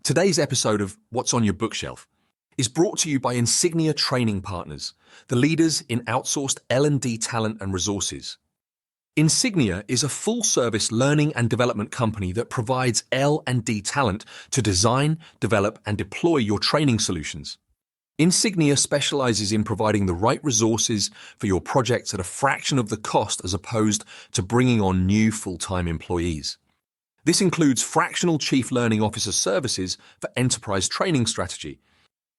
Today's episode of What's on Your Bookshelf is brought to you by Insignia Training Partners, the leaders in outsourced L&D talent and resources. Insignia is a full-service learning and development company that provides L&D talent to design, develop, and deploy your training solutions. Insignia specializes in providing the right resources for your projects at a fraction of the cost as opposed to bringing on new full-time employees. This includes fractional Chief Learning Officer services for enterprise training strategy,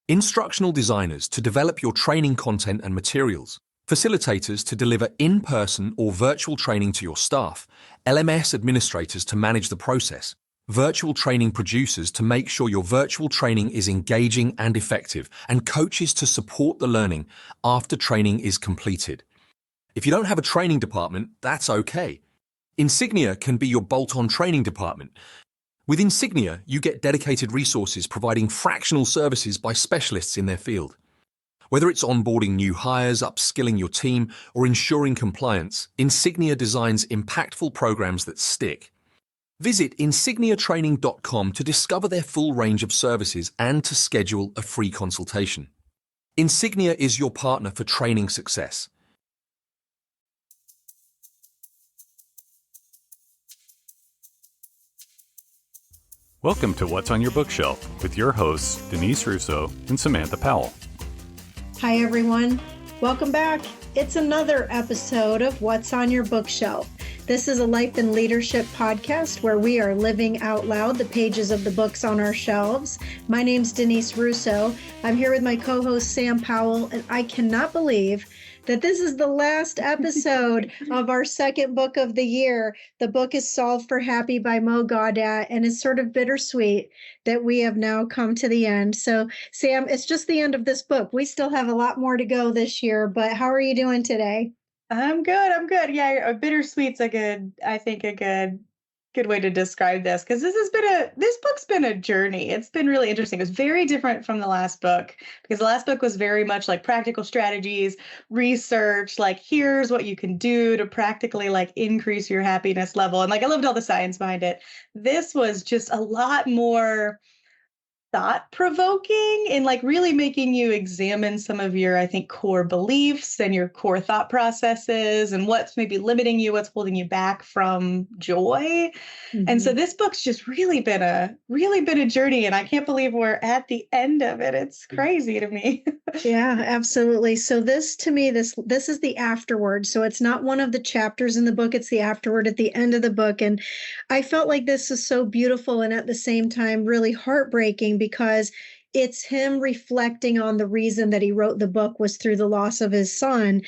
instructional designers to develop your training content and materials, facilitators to deliver in-person or virtual training to your staff, LMS administrators to manage the process, virtual training producers to make sure your virtual training is engaging and effective, and coaches to support the learning after training is completed. If you don't have a training department, that's okay. Insignia can be your bolt-on training department. With Insignia, you get dedicated resources providing fractional services by specialists in their field. Whether it's onboarding new hires, upskilling your team, or ensuring compliance, Insignia designs impactful programs that stick. Visit insigniatraining.com to discover their full range of services and to schedule a free consultation. Insignia is your partner for training success. Welcome to What's on Your Bookshelf with your hosts, Denise Russo and Samantha Powell. Hi, everyone. Welcome back. It's another episode of What's on Your Bookshelf. This is a life and leadership podcast where we are living out loud the pages of the books on our shelves. My name's Denise Russo. I'm here with my co-host, Sam Powell, and I cannot believe that this is the last episode of our second book of the year. The book is Solve for Happy by Mo Gaudet, and it's sort of bittersweet that we have now come to the end. So, Sam, it's just the end of this book. We still have a lot more to go this year, but how are you doing today? I'm good. Yeah, bittersweet's a good way to describe this, because this book's been a journey. It's been really interesting. It's very different from the last book, because the last book was very much like practical strategies, research, like here's what you can do to practically like increase your happiness level. And like I loved all the science behind it. This was just a lot more thought-provoking and like really making you examine some of your, I think, core beliefs and your core thought processes and what's maybe limiting you, what's holding you back from joy. Mm-hmm. And so this book's just really been a journey, and I can't believe we're at the end of it. It's crazy to me. Yeah, absolutely. So this, to me, this is the afterword. So it's not one of the chapters in the book, it's the afterword at the end of the book. And I felt like this is so beautiful and at the same time really heartbreaking, because it's him reflecting on the reason that he wrote the book was through the loss of his son.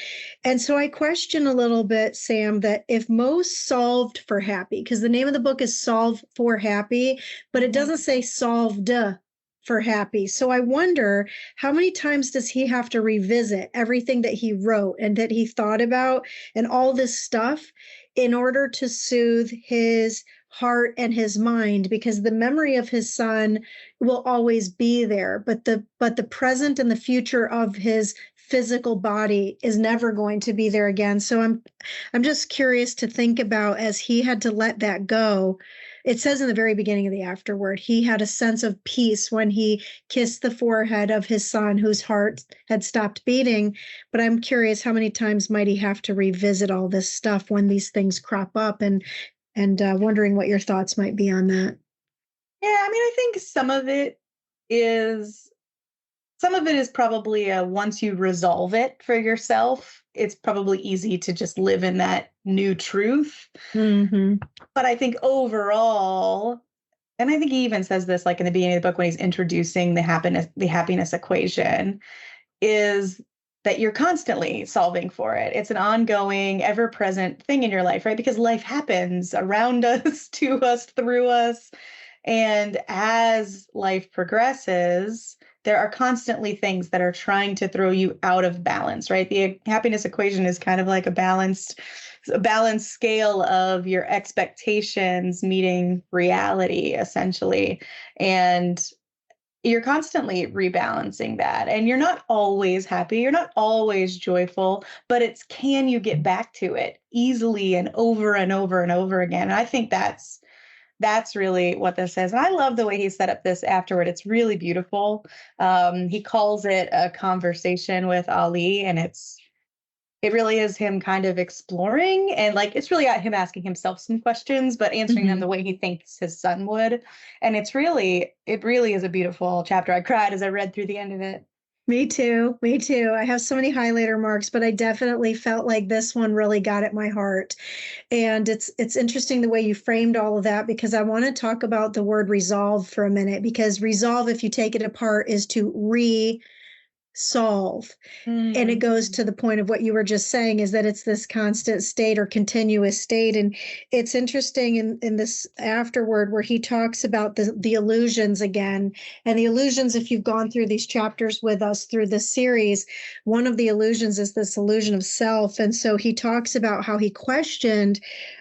And so I question a little bit, Sam, that if Mo solved for happy, because the name of the book is Solve for Happy, but it doesn't say solved for happy. So I wonder, how many times does he have to revisit everything that he wrote and that he thought about and all this stuff in order to soothe his heart and his mind, because the memory of his son will always be there, but the present and the future of his physical body is never going to be there again. So I'm just curious to think about, as he had to let that go. It says in the very beginning of the afterword, he had a sense of peace when he kissed the forehead of his son whose heart had stopped beating. But I'm curious, how many times might he have to revisit all this stuff when these things crop up, and wondering what your thoughts might be on that. Yeah, I mean, I think some of it is probably once you resolve it for yourself, it's probably easy to just live in that new truth. Mm-hmm. But I think overall, and I think he even says this like in the beginning of the book when he's introducing the happiness equation, is that you're constantly solving for it. It's an ongoing, ever-present thing in your life, right? Because life happens around us, to us, through us. And as life progresses, there are constantly things that are trying to throw you out of balance, right? The happiness equation is kind of like a balanced scale of your expectations meeting reality, essentially. And you're constantly rebalancing that, and you're not always happy. You're not always joyful, but it's, can you get back to it easily and over and over and over again? And I think that's that's really what this is. And I love the way he set up this afterward. It's really beautiful. He calls it a conversation with Ali, and it really is him kind of exploring, and like it's really him asking himself some questions, but answering them the way he thinks his son would. And it really is a beautiful chapter. I cried as I read through the end of it. Me too. Me too. I have so many highlighter marks, but I definitely felt like this one really got at my heart. And it's interesting the way you framed all of that, because I want to talk about the word resolve for a minute, because resolve, if you take it apart, is to solve. And it goes to the point of what you were just saying, is that it's this constant state or continuous state. And it's interesting in this afterword where he talks about the illusions again. And the illusions, if you've gone through these chapters with us through this series, one of the illusions is this illusion of self. And so he talks about how he questioned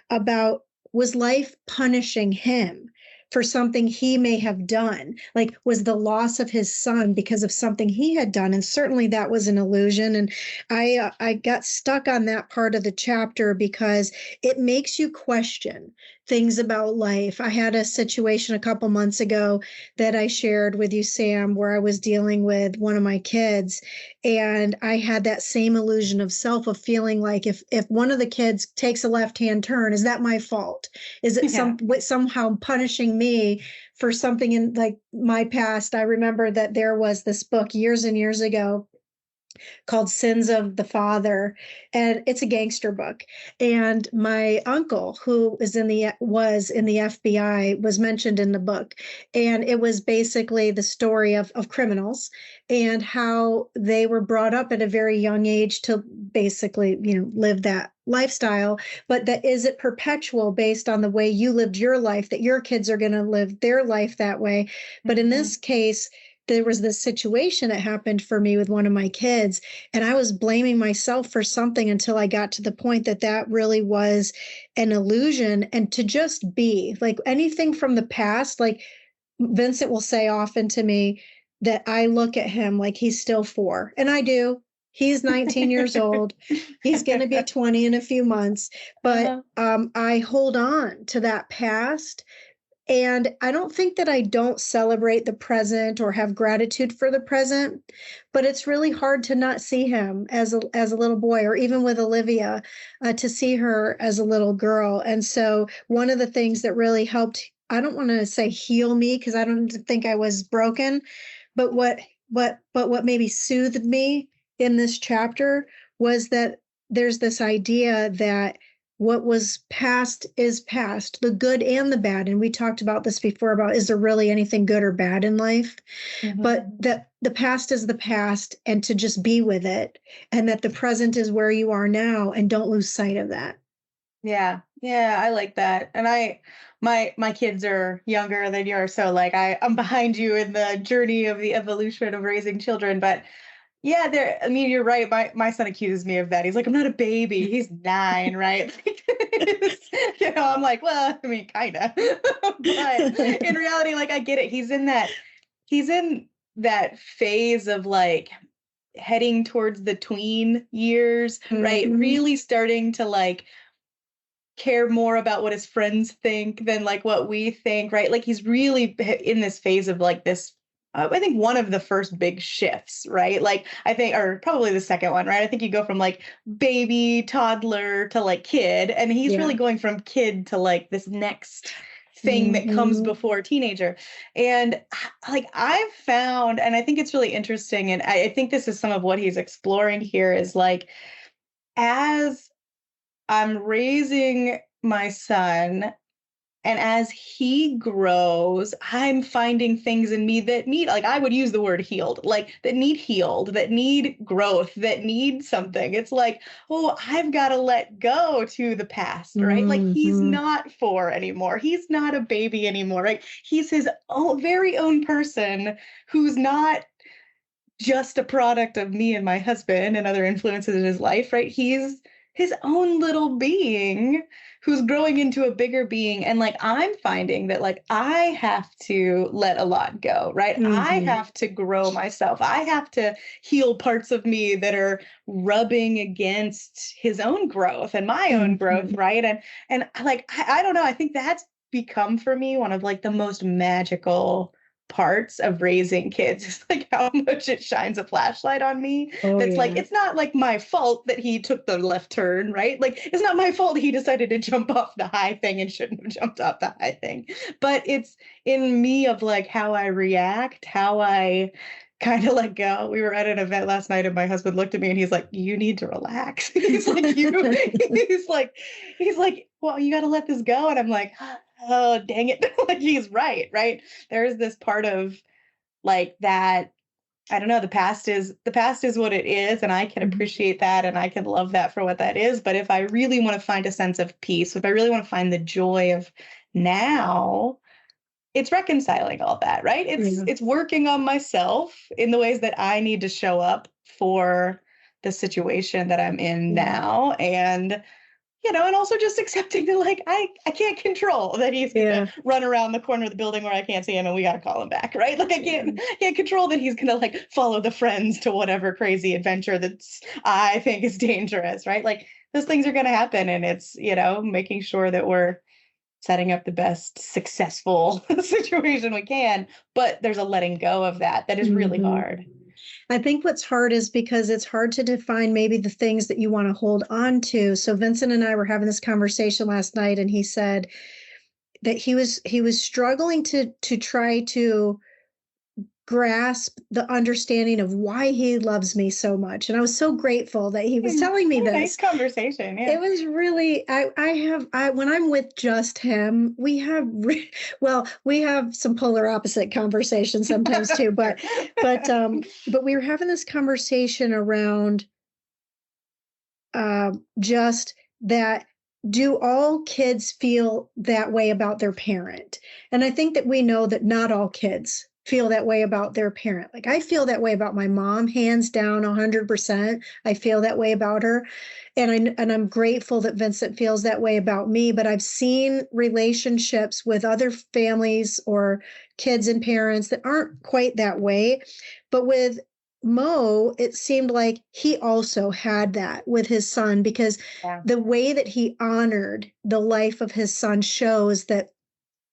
about, was life punishing him for something he may have done? Like, was the loss of his son because of something he had done? And certainly that was an illusion. And I got stuck on that part of the chapter because it makes you question things about life. I had a situation a couple months ago that I shared with you, Sam, where I was dealing with one of my kids, and I had that same illusion of self, of feeling like if one of the kids takes a left-hand turn, is that my fault? Is it somehow punishing me for something in like my past? I remember that there was this book years and years ago called Sins of the Father, and it's a gangster book. And my uncle, who was in the FBI, was mentioned in the book, and it was basically the story of criminals and how they were brought up at a very young age to basically, live that lifestyle. But that, is it perpetual based on the way you lived your life, that your kids are going to live their life that way? But in this case, there was this situation that happened for me with one of my kids, and I was blaming myself for something until I got to the point that really was an illusion. And to just be like anything from the past, like Vincent will say often to me that I look at him like he's still 4, and I do. He's 19 years old. He's going to be 20 in a few months, but I hold on to that past. And I don't think that I don't celebrate the present or have gratitude for the present, but it's really hard to not see him as a little boy, or even with Olivia, to see her as a little girl. And so one of the things that really helped, I don't want to say heal me, because I don't think I was broken, but what maybe soothed me in this chapter was that there's this idea that what was past is past, the good and the bad. And we talked about this before about, is there really anything good or bad in life? But that the past is the past, and to just be with it, and that the present is where you are now, and don't lose sight of that. Yeah, I like that. And my kids are younger than yours, so like I'm behind you in the journey of the evolution of raising children. But yeah, you're right. My son accuses me of that. He's like, I'm not a baby. He's 9, right? I'm like, well, kind of. But in reality, like, I get it. He's in that phase of like heading towards the tween years, right? Really starting to like care more about what his friends think than like what we think, right? Like he's really in this phase of like this. I think one of the first big shifts, right? Like I think, or probably the second one, right? I think you go from like baby, toddler to like kid, and he's really going from kid to like this next thing that comes before teenager. And like I've found, and I think it's really interesting, and I think this is some of what he's exploring here, is like, as I'm raising my son, and as he grows, I'm finding things in me that need, like, I would use the word healed, like that need growth, that need something. It's like, oh, I've got to let go to the past, right? Like he's not 4 anymore. He's not a baby anymore, right? He's his own, very own person who's not just a product of me and my husband and other influences in his life, right? He's his own little being who's growing into a bigger being. And like, I'm finding that like, I have to let a lot go, right? I have to grow myself. I have to heal parts of me that are rubbing against his own growth and my own growth, right? And like, I don't know, I think that's become for me one of like the most magical parts of raising kids is like how much it shines a flashlight on me. Oh, That's like, yeah. it's not like my fault that he took the left turn, right? Like, it's not my fault he decided to jump off the high thing and shouldn't have jumped off the high thing. But it's in me of like how I react, how I kind of let go. We were at an event last night and my husband looked at me and he's like, you need to relax. He's like, he's like, well, you got to let this go. And I'm like, oh, dang it. Like, he's right? There's this part of like that. I don't know. The past is what it is. And I can appreciate that. And I can love that for what that is. But if I really want to find a sense of peace, if I really want to find the joy of now, it's reconciling all that, right? It's working on myself in the ways that I need to show up for the situation that I'm in now. And and also just accepting that like I can't control that he's gonna run around the corner of the building where I can't see him and we gotta call him back, right? Like I can't control that he's gonna like follow the friends to whatever crazy adventure that's I think is dangerous, right? Like those things are gonna happen, and it's making sure that we're setting up the best successful situation we can, but there's a letting go of that is really hard. I think what's hard is because it's hard to define maybe the things that you want to hold on to. So Vincent and I were having this conversation last night, and he said that he was struggling to try to grasp the understanding of why he loves me so much. And I was so grateful that he was telling me this. Nice conversation. Yeah. It was really, when I'm with just him, we have some polar opposite conversations sometimes too, but we were having this conversation around just that. Do all kids feel that way about their parent? And I think that we know that not all kids feel that way about their parent. Like I feel that way about my mom, hands down 100%. I feel that way about her. And I'm grateful that Vincent feels that way about me, but I've seen relationships with other families or kids and parents that aren't quite that way. But with Mo, it seemed like he also had that with his son, because the way that he honored the life of his son shows that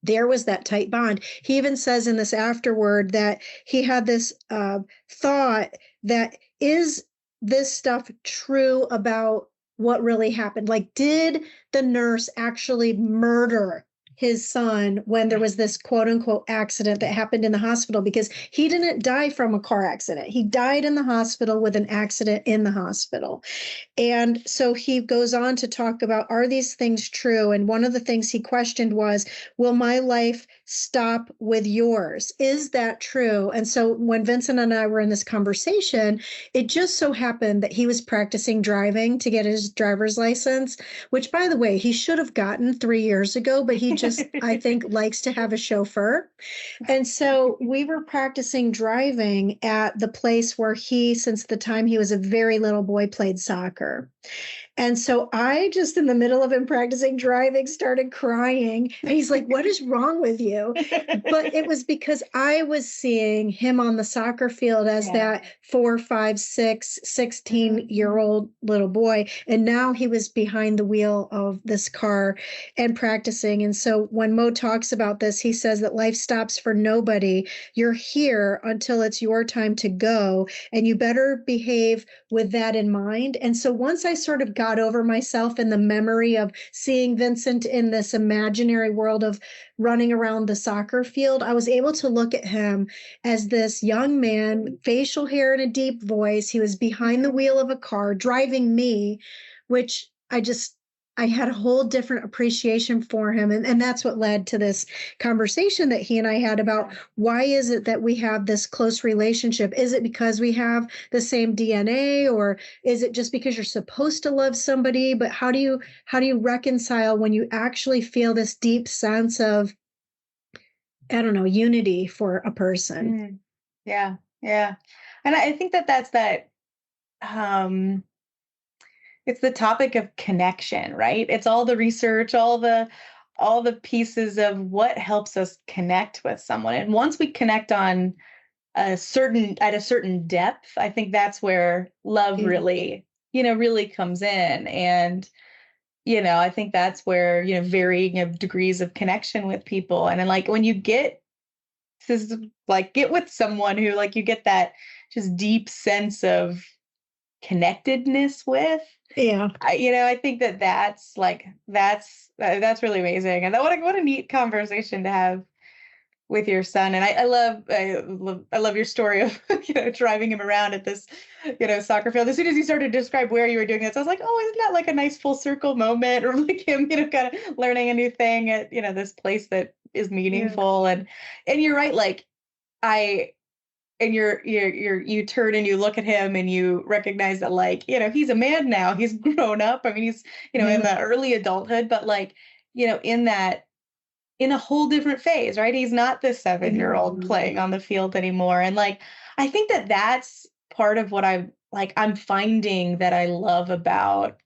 there was that tight bond. He even says in this afterword that he had this thought that, is this stuff true about what really happened? Like, did the nurse actually murder his son when there was this quote unquote accident that happened in the hospital? Because he didn't die from a car accident. He died in the hospital with an accident in the hospital. And so he goes on to talk about, are these things true? And one of the things he questioned was, will my life stop with yours? Is that true? And so when Vincent and I were in this conversation, it just so happened that he was practicing driving to get his driver's license, which, by the way, he should have gotten 3 years ago, but he just, I think, likes to have a chauffeur. And so we were practicing driving at the place where he, since the time he was a very little boy, played soccer. And so I just, in the middle of him practicing driving, started crying. And he's like, what is wrong with you? But it was because I was seeing him on the soccer field as that 4, 5, 6, 16-year-old little boy. And now he was behind the wheel of this car and practicing. And so when Mo talks about this, he says that life stops for nobody. You're here until it's your time to go, and you better behave with that in mind. And so once I sort of got over myself in the memory of seeing Vincent in this imaginary world of running around the soccer field, I was able to look at him as this young man, facial hair and a deep voice. He was behind the wheel of a car driving me, which I had a whole different appreciation for him. And that's what led to this conversation that he and I had about, why is it that we have this close relationship? Is it because we have the same DNA, or is it just because you're supposed to love somebody? But how do you reconcile when you actually feel this deep sense of, I don't know, unity for a person? Yeah. And I think that's it's the topic of connection, right? It's all the research, all the pieces of what helps us connect with someone. And once we connect on at a certain depth, I think that's where love really comes in. And I think that's where, varying of degrees of connection with people. And then like when you get this, like get with someone who like you get that just deep sense of connectedness with, Yeah. I think that's really amazing. And that what a neat conversation to have with your son. And I love your story of driving him around at this soccer field. As soon as you started to describe where you were doing this, I was like, oh, isn't that like a nice full circle moment, or like him kind of learning a new thing at this place that is meaningful. Yeah. And you're right, like I and you turn and you look at him and you recognize that, like, he's a man now, he's grown up. I mean, he's in the early adulthood, but like in that, in a whole different phase, right? He's not the 7-year-old playing on the field anymore. And like, I think that that's part of what I'm finding that I love about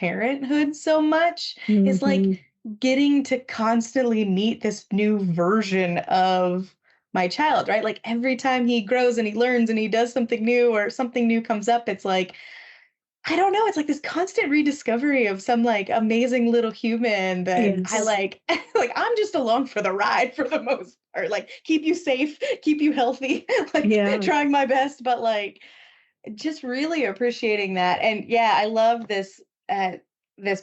parenthood so much is like getting to constantly meet this new version of my child, right? Like every time he grows and he learns and he does something new or something new comes up, it's like, I don't know. It's like this constant rediscovery of some like amazing little human that I like. Like I'm just along for the ride for the most part. Like keep you safe, keep you healthy. Like trying my best, but like just really appreciating that. And yeah, I love this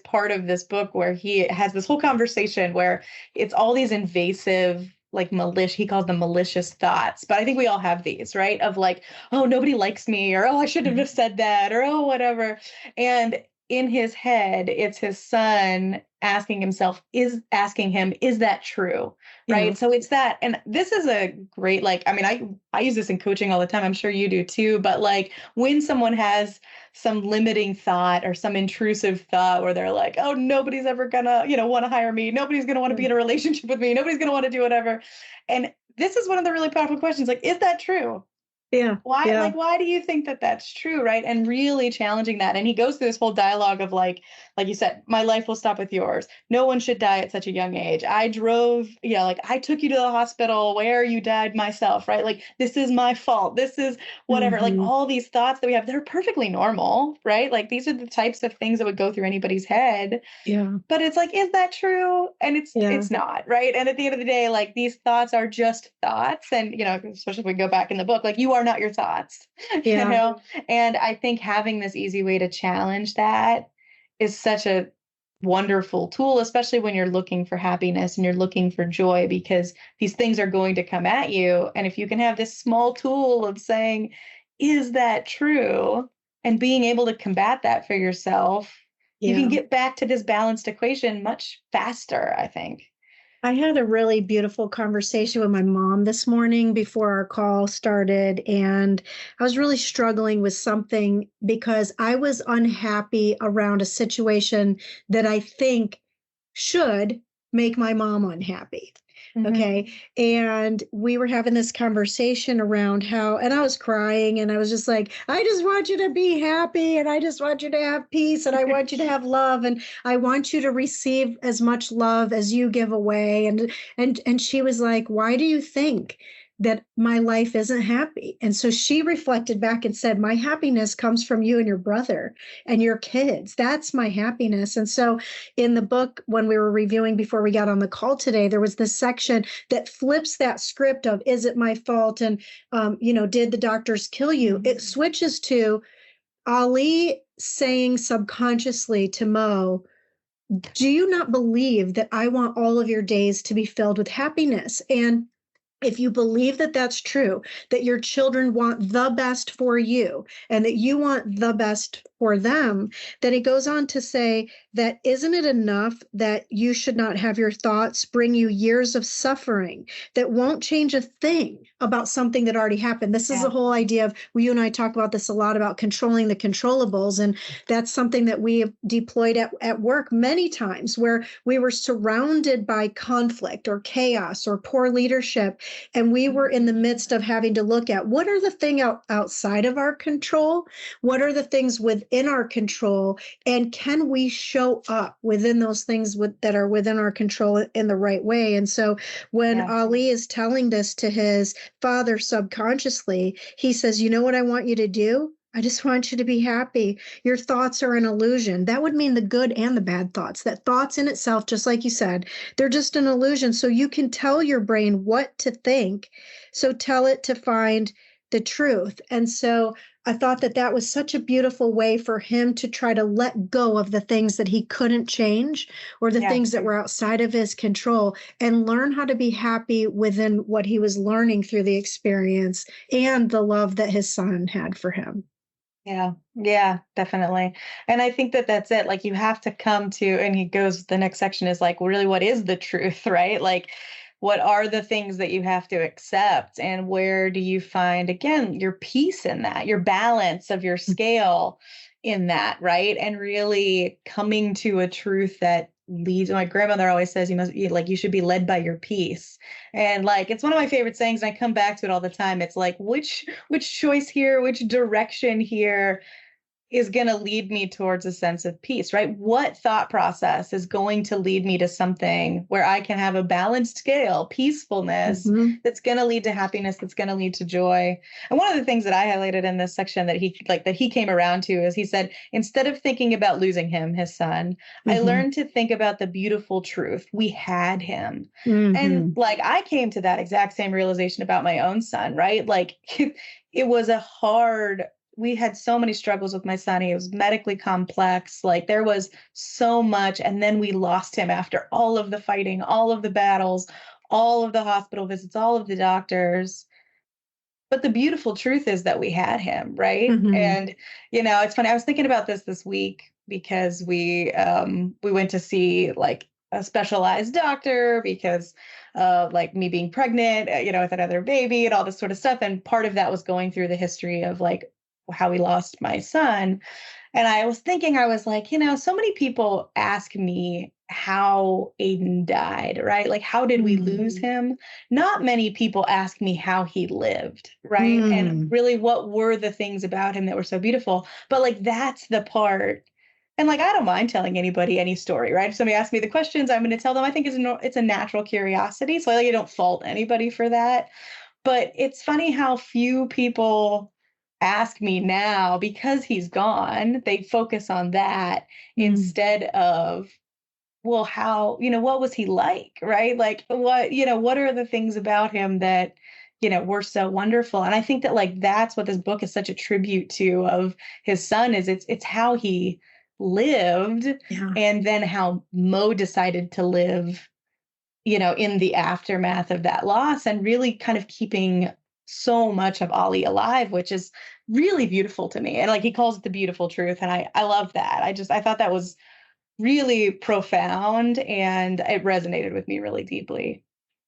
part of this book where he has this whole conversation where it's all these invasive, like he calls them malicious thoughts. But I think we all have these, right? Of like, oh, nobody likes me, or oh, I shouldn't have said that, or oh, whatever. And in his head, it's his son asking him, is that true? Right. Yeah. So it's that. And this is a great, like, I mean, I use this in coaching all the time. I'm sure you do too. But like when someone has some limiting thought or some intrusive thought where they're like, oh, nobody's ever gonna, want to hire me. Nobody's gonna want to be in a relationship with me. Nobody's gonna want to do whatever. And this is one of the really powerful questions. Like, is that true? Yeah. Why do you think that that's true? Right. And really challenging that. And he goes through this whole dialogue of like you said, my life will stop with yours. No one should die at such a young age. I drove, like I took you to the hospital where you died myself. Right. Like, this is my fault. This is whatever, like all these thoughts that we have, they're perfectly normal. Right. Like these are the types of things that would go through anybody's head. Yeah. But it's like, is that true? And it's not. Right. And at the end of the day, like these thoughts are just thoughts. And, especially if we go back in the book, like you are not your thoughts, and I think having this easy way to challenge that is such a wonderful tool, especially when you're looking for happiness and you're looking for joy, because these things are going to come at you. And if you can have this small tool of saying, is that true? And being able to combat that for yourself, you can get back to this balanced equation much faster, I think. I had a really beautiful conversation with my mom this morning before our call started, and I was really struggling with something because I was unhappy around a situation that I think should make my mom unhappy. Okay. And we were having this conversation around and I was crying and I was just like, I just want you to be happy and I just want you to have peace and I want you to have love and I want you to receive as much love as you give away. And she was like, why do you think that my life isn't happy? And so she reflected back and said, my happiness comes from you and your brother and your kids. That's my happiness. And so in the book, when we were reviewing before we got on the call today, there was this section that flips that script of, is it my fault? And, did the doctors kill you? It switches to Ali saying subconsciously to Mo, do you not believe that I want all of your days to be filled with happiness? And if you believe that that's true, that your children want the best for you and that you want the best for them, then it goes on to say that isn't it enough that you should not have your thoughts bring you years of suffering that won't change a thing about something that already happened? This is the whole idea of, you and I talk about this a lot about controlling the controllables. And that's something that we have deployed at work many times where we were surrounded by conflict or chaos or poor leadership. And we were in the midst of having to look at what are the things outside of our control? What are the things within our control? And can we show up within those things that are within our control in the right way? And so when Ali is telling this to his father subconsciously, he says, you know what I want you to do? I just want you to be happy. Your thoughts are an illusion. That would mean the good and the bad thoughts. That thoughts in itself, just like you said, they're just an illusion. So you can tell your brain what to think. So tell it to find the truth. And so I thought that that was such a beautiful way for him to try to let go of the things that he couldn't change or the things that were outside of his control and learn how to be happy within what he was learning through the experience and the love that his son had for him. Yeah, yeah, definitely. And I think that that's it. Like you have to come to, and he goes, the next section is like, really, what is the truth, right? Like, what are the things that you have to accept? And where do you find, again, your peace in that, your balance of your scale in that, right? And really coming to a truth that leads. My grandmother always says you should be led by your peace. And like it's one of my favorite sayings, and I come back to it all the time. It's like which choice here, which direction here is going to lead me towards a sense of peace, right? What thought process is going to lead me to something where I can have a balanced scale, peacefulness, that's going to lead to happiness, that's going to lead to joy. And one of the things that I highlighted in this section that he came around to is he said, instead of thinking about losing him, his son, I learned to think about the beautiful truth. We had him. And like, I came to that exact same realization about my own son, right? Like it was we had so many struggles with my son. He was medically complex. Like there was so much. And then we lost him after all of the fighting, all of the battles, all of the hospital visits, all of the doctors. But the beautiful truth is that we had him, right? And, it's funny. I was thinking about this week because we went to see like a specialized doctor because like me being pregnant, with another baby and all this sort of stuff. And part of that was going through the history of like how we lost my son. And I was thinking, I was like, so many people ask me how Aiden died, right? Like, how did we lose him? Not many people ask me how he lived, right? And really, what were the things about him that were so beautiful? But like, that's the part. And like, I don't mind telling anybody any story, right? If somebody asks me the questions, I'm going to tell them. I think it's a natural curiosity. So I don't fault anybody for that. But it's funny how few people ask me now because he's gone. They focus on that instead of, well, how, what was he like, right? Like what are the things about him that, were so wonderful? And I think that like, that's what this book is such a tribute to of his son is it's how he lived and then how Mo decided to live, in the aftermath of that loss and really kind of keeping so much of Ollie alive, which is really beautiful to me. And like he calls it the beautiful truth. And I love that. I thought that was really profound and it resonated with me really deeply.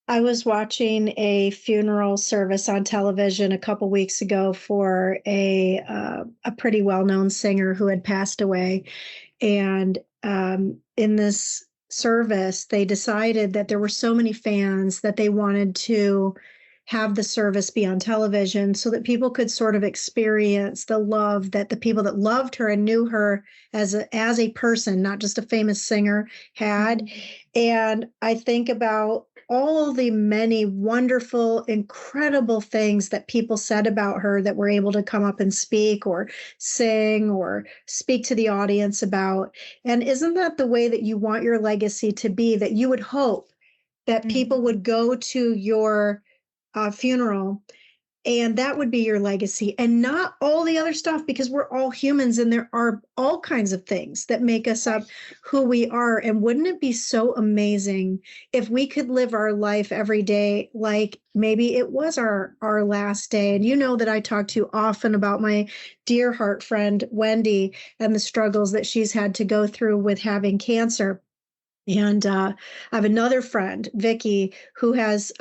I was watching a funeral service on television a couple weeks ago for a pretty well-known singer who had passed away. And in this service, they decided that there were so many fans that they wanted to have the service be on television so that people could sort of experience the love that the people that loved her and knew her as a person, not just a famous singer, had. And I think about all the many wonderful, incredible things that people said about her that were able to come up and speak or sing or speak to the audience about. And isn't that the way that you want your legacy to be, that you would hope that people would go to your funeral and that would be your legacy and not all the other stuff, because we're all humans and there are all kinds of things that make us up who we are. And wouldn't it be so amazing if we could live our life every day like maybe it was our last day? And you know that I talk to you often about my dear heart friend Wendy and the struggles that she's had to go through with having cancer. And I have another friend, Vicky, who has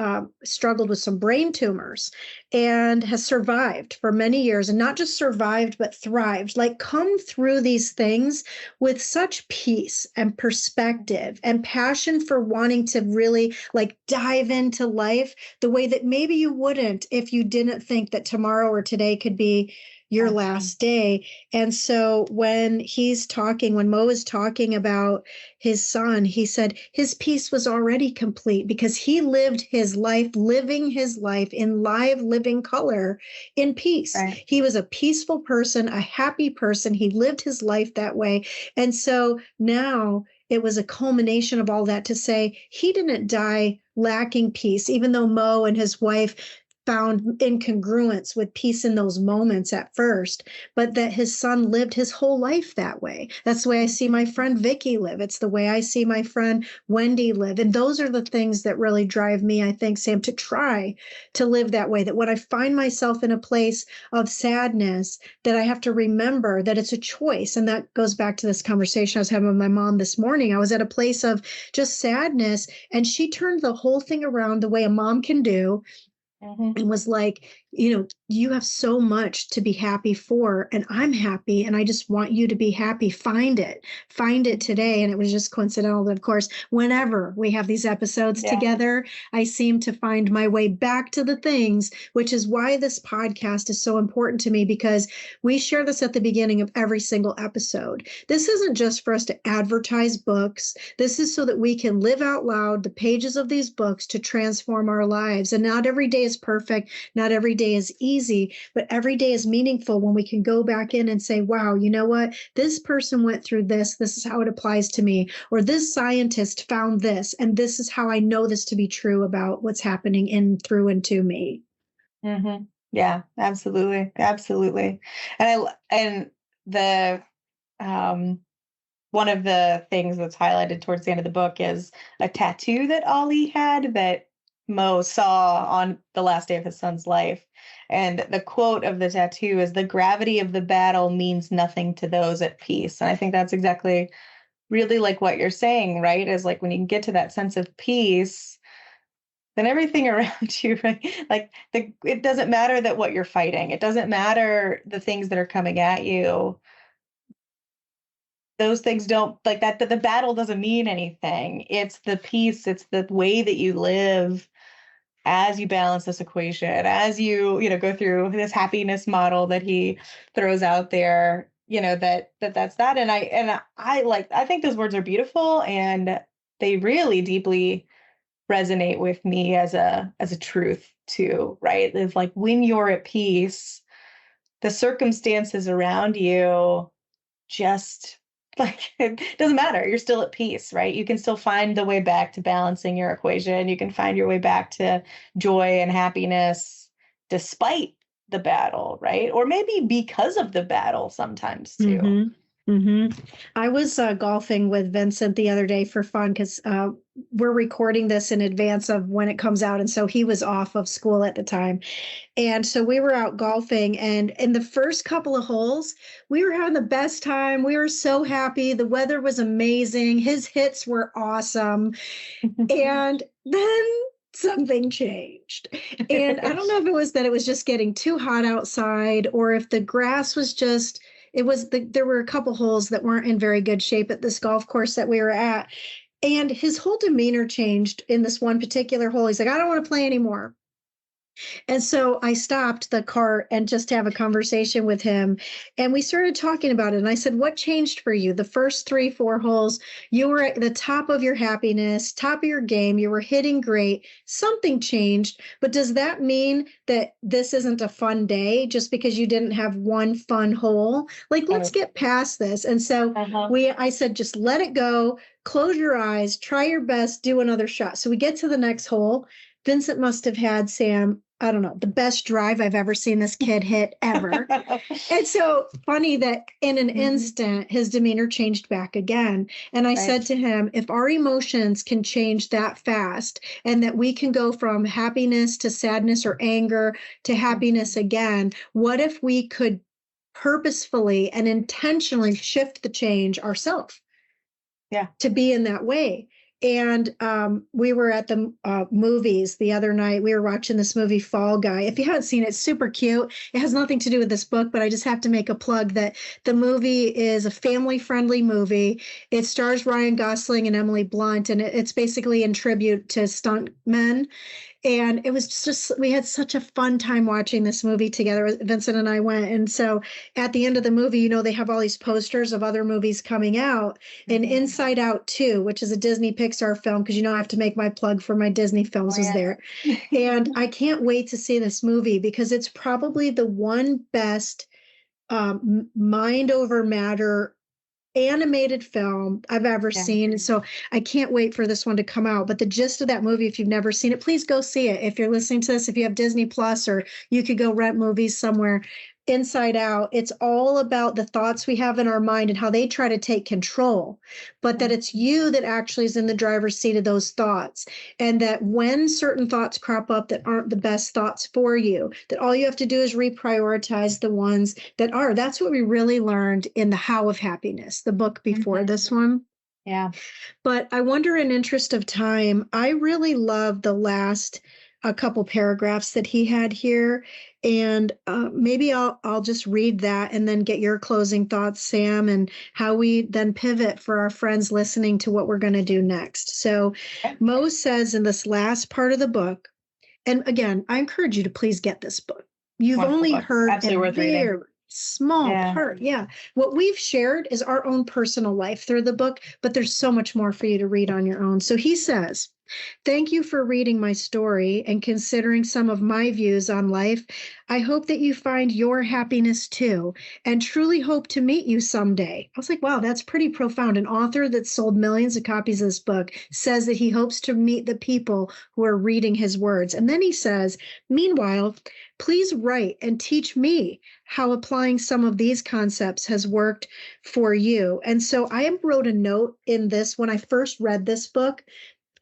struggled with some brain tumors and has survived for many years, and not just survived, but thrived, like come through these things with such peace and perspective and passion for wanting to really like dive into life the way that maybe you wouldn't if you didn't think that tomorrow or today could be your last day. And so when Mo is talking about his son, he said his peace was already complete because he lived his life, living his life in live, living color in peace. Right. He was a peaceful person, a happy person. He lived his life that way. And so now it was a culmination of all that to say he didn't die lacking peace, even though Mo and his wife found incongruence with peace in those moments at first, but that his son lived his whole life that way. That's the way I see my friend Vicky live. It's the way I see my friend Wendy live. And those are the things that really drive me, I think, Sam, to try to live that way. That when I find myself in a place of sadness, that I have to remember that it's a choice. And that goes back to this conversation I was having with my mom this morning. I was at a place of just sadness, and she turned the whole thing around the way a mom can do. And was like, you have so much to be happy for, and I'm happy, and I just want you to be happy. Find it today. And it was just coincidental that, of course, whenever we have these episodes together, I seem to find my way back to the things, which is why this podcast is so important to me, because we share this at the beginning of every single episode. This isn't just for us to advertise books. This is so that we can live out loud the pages of these books to transform our lives. And not every day is perfect. Not every day is easy, but every day is meaningful when we can go back in and say, wow, you know what? This person went through this. This is how it applies to me. Or this scientist found this, and this is how I know this to be true about what's happening in, through, and to me. Mm-hmm. Yeah, absolutely. Absolutely. And the, one of the things that's highlighted towards the end of the book is a tattoo that Ollie had that Mo saw on the last day of his son's life. And the quote of the tattoo is, "The gravity of the battle means nothing to those at peace." And I think that's exactly really like what you're saying, right? Is like when you can get to that sense of peace, then everything around you, right? Like it doesn't matter that what you're fighting. It doesn't matter the things that are coming at you. Those things don't like that the battle doesn't mean anything. It's the peace, it's the way that you live as you balance this equation, as you go through this happiness model that he throws out there, that's that. And I think those words are beautiful, and they really deeply resonate with me as a truth too, right? It's like when you're at peace, the circumstances around you just like it doesn't matter. You're still at peace, right? You can still find the way back to balancing your equation. You can find your way back to joy and happiness despite the battle, right? Or maybe because of the battle sometimes too. Mm-hmm. Mm-hmm. I was golfing with Vincent the other day for fun because we're recording this in advance of when it comes out. And so he was off of school at the time. And so we were out golfing, and in the first couple of holes, we were having the best time. We were so happy. The weather was amazing. His hits were awesome. And then something changed. And I don't know if it was that it was just getting too hot outside, or if the grass was just, there were a couple holes that weren't in very good shape at this golf course that we were at. And his whole demeanor changed in this one particular hole. He's like, I don't want to play anymore. And so I stopped the cart and just to have a conversation with him. And we started talking about it. And I said, what changed for you? The first 3-4 holes, you were at the top of your happiness, top of your game. You were hitting great. Something changed. But does that mean that this isn't a fun day just because you didn't have one fun hole? Like, let's get past this. And so I said, just let it go. Close your eyes, try your best, do another shot. So we get to the next hole. Vincent must have had, Sam, I don't know, the best drive I've ever seen this kid hit ever. And so funny that in an instant, his demeanor changed back again. And I said to him, if our emotions can change that fast, and that we can go from happiness to sadness or anger to happiness again, what if we could purposefully and intentionally shift the change ourselves? Yeah, to be in that way. And we were at the movies the other night. We were watching this movie, Fall Guy. If you haven't seen it, it's super cute. It has nothing to do with this book, but I just have to make a plug that the movie is a family-friendly movie. It stars Ryan Gosling and Emily Blunt, and it's basically in tribute to stuntmen. And it was just, we had such a fun time watching this movie together. Vincent and I went. And so at the end of the movie, you know, they have all these posters of other movies coming out, and Inside Out 2, which is a Disney Pixar film, because, you know, I have to make my plug for my Disney films, was there. And I can't wait to see this movie because it's probably the one best mind over matter animated film I've ever seen. And so I can't wait for this one to come out. But the gist of that movie, if you've never seen it, please go see it. If you're listening to this, if you have Disney Plus, or you could go rent movies somewhere, Inside Out, it's all about the thoughts we have in our mind and how they try to take control, but that it's you that actually is in the driver's seat of those thoughts. And that when certain thoughts crop up that aren't the best thoughts for you, that all you have to do is reprioritize the ones that are. That's what we really learned in The How of Happiness, the book before this one. Yeah. But I wonder, in interest of time, I really love the last a couple paragraphs that he had here. And maybe I'll just read that and then get your closing thoughts, Sam, and how we then pivot for our friends listening to what we're going to do next. So Mo says in this last part of the book, and again, I encourage you to please get this book. You've only heard a very small part. Yeah. What we've shared is our own personal life through the book, but there's so much more for you to read on your own. So he says, thank you for reading my story and considering some of my views on life. I hope that you find your happiness too, and truly hope to meet you someday. I was like, wow, that's pretty profound. An author that sold millions of copies of this book says that he hopes to meet the people who are reading his words. And then he says, meanwhile, please write and teach me how applying some of these concepts has worked for you. And so I wrote a note in this when I first read this book.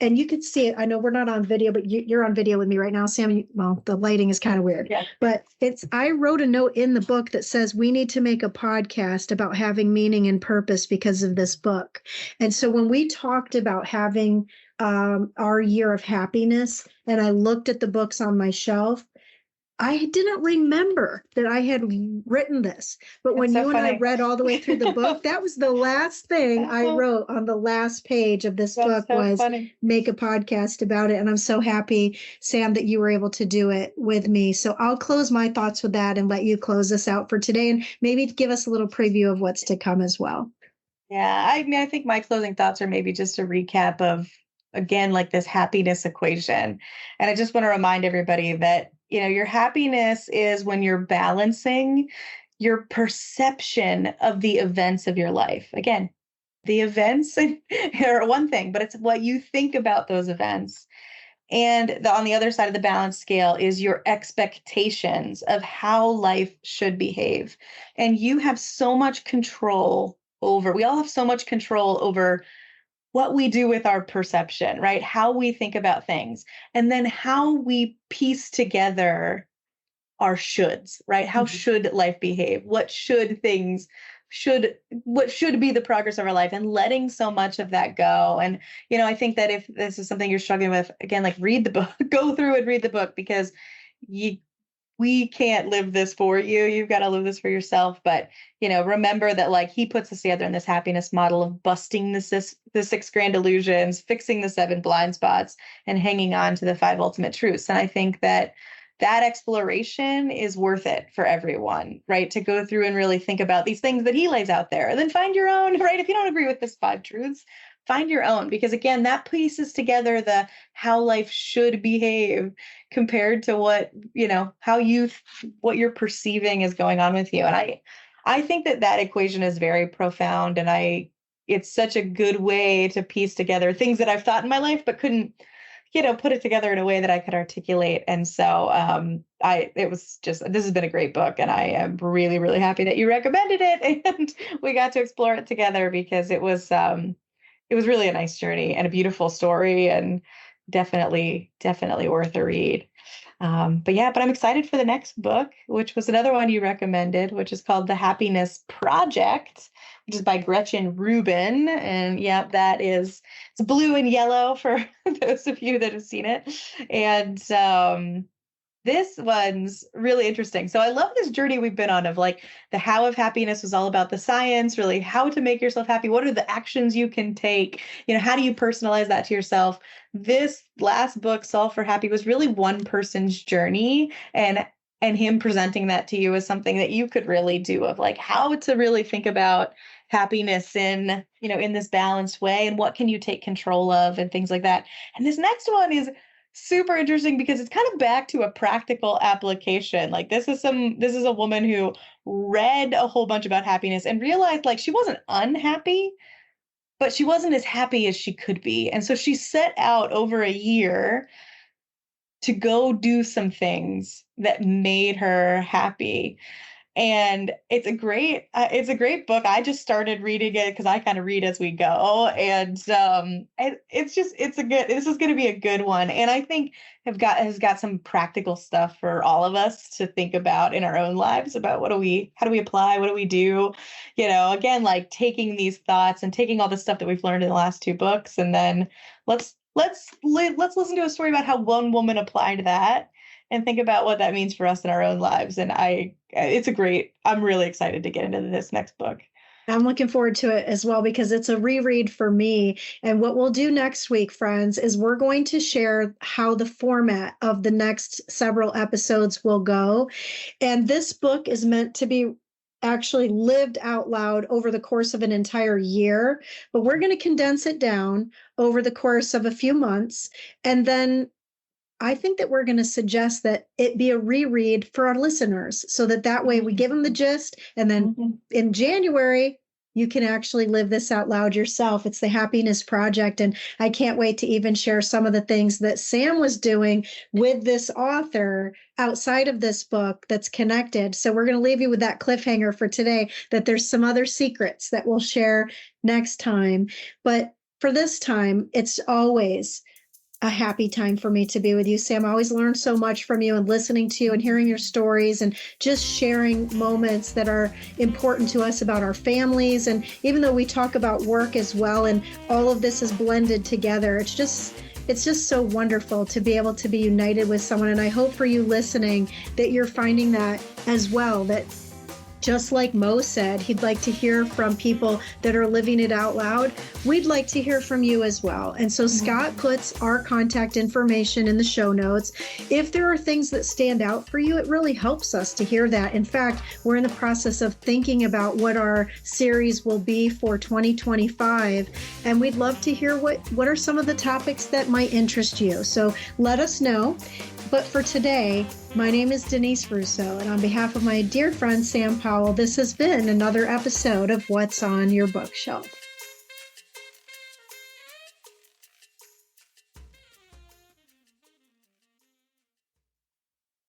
And you could see it. I know we're not on video, but you're on video with me right now, Sam. Well, the lighting is kind of weird. Yeah. But I wrote a note in the book that says we need to make a podcast about having meaning and purpose because of this book. And so when we talked about having our year of happiness, and I looked at the books on my shelf, I didn't remember that I had written this, but when you and I read all the way through the book, that was the last thing I wrote on the last page of this book was make a podcast about it. And I'm so happy, Sam, that you were able to do it with me. So I'll close my thoughts with that and let you close us out for today, and maybe give us a little preview of what's to come as well. Yeah, I mean, I think my closing thoughts are maybe just a recap of, again, like this happiness equation. And I just want to remind everybody that, you know, your happiness is when you're balancing your perception of the events of your life. Again, the events are one thing, but it's what you think about those events. And on the other side of the balance scale is your expectations of how life should behave. And you have so much control over, we all have so much control over what we do with our perception, right? How we think about things, and then how we piece together our shoulds, right? How should life behave? What should what should be the progress of our life, and letting so much of that go. And, you know, I think that if this is something you're struggling with, again, like read the book, go through and read the book, because we can't live this for you. You've got to live this for yourself. But, you know, remember that, like, he puts us together in this happiness model of busting the 6 grand illusions, fixing the 7 blind spots, and hanging on to the 5 ultimate truths. And I think that exploration is worth it for everyone, right? To go through and really think about these things that he lays out there, and then find your own, right? If you don't agree with this 5 truths, find your own, because again, that pieces together the how life should behave compared to what, you know, what you're perceiving is going on with you. And I think that equation is very profound, and it's such a good way to piece together things that I've thought in my life, but couldn't, you know, put it together in a way that I could articulate. And so this has been a great book, and I am really, really happy that you recommended it and we got to explore it together, because it was really a nice journey and a beautiful story, and definitely worth a read. But I'm excited for the next book, which was another one you recommended, which is called The Happiness Project, which is by Gretchen Rubin. And yeah, it's blue and yellow for those of you that have seen it. And This one's really interesting. So I love this journey we've been on of like the how of happiness was all about the science, really how to make yourself happy. What are the actions you can take? How do you personalize that to yourself? This last book, Solve for Happy, was really one person's journey, and him presenting that to you as something that you could really do, of like how to really think about happiness in this balanced way, and what can you take control of and things like that. And this next one is super interesting because it's kind of back to a practical application. Like this is a woman who read a whole bunch about happiness and realized like she wasn't unhappy, but she wasn't as happy as she could be. And so she set out over a year to go do some things that made her happy. And it's a great book. I just started reading it because I kind of read as we go, and this is going to be a good one. And I think has got some practical stuff for all of us to think about in our own lives about how do we apply, what do we do, again, like taking these thoughts and taking all the stuff that we've learned in the last two books, and then let's listen to a story about how one woman applied that and think about what that means for us in our own lives. And I'm really excited to get into this next book. I'm looking forward to it as well because it's a reread for me. And what we'll do next week, friends, is we're going to share how the format of the next several episodes will go. And this book is meant to be actually lived out loud over the course of an entire year, but we're going to condense it down over the course of a few months. And then I think that we're going to suggest that it be a reread for our listeners so that way we give them the gist. And then in January, you can actually live this out loud yourself. It's the Happiness Project. And I can't wait to even share some of the things that Sam was doing with this author outside of this book that's connected. So we're going to leave you with that cliffhanger for today, that there's some other secrets that we'll share next time. But for this time, it's always a happy time for me to be with you, Sam. I always learn so much from you and listening to you and hearing your stories and just sharing moments that are important to us about our families. And even though we talk about work as well, and all of this is blended together, it's just so wonderful to be able to be united with someone. And I hope for you listening that you're finding that as well, that just like Mo said, he'd like to hear from people that are living it out loud. We'd like to hear from you as well. And so Scott puts our contact information in the show notes. If there are things that stand out for you, it really helps us to hear that. In fact, we're in the process of thinking about what our series will be for 2025. And we'd love to hear what are some of the topics that might interest you. So let us know. But for today, my name is Denise Russo, and on behalf of my dear friend Sam Powell, this has been another episode of What's on Your Bookshelf.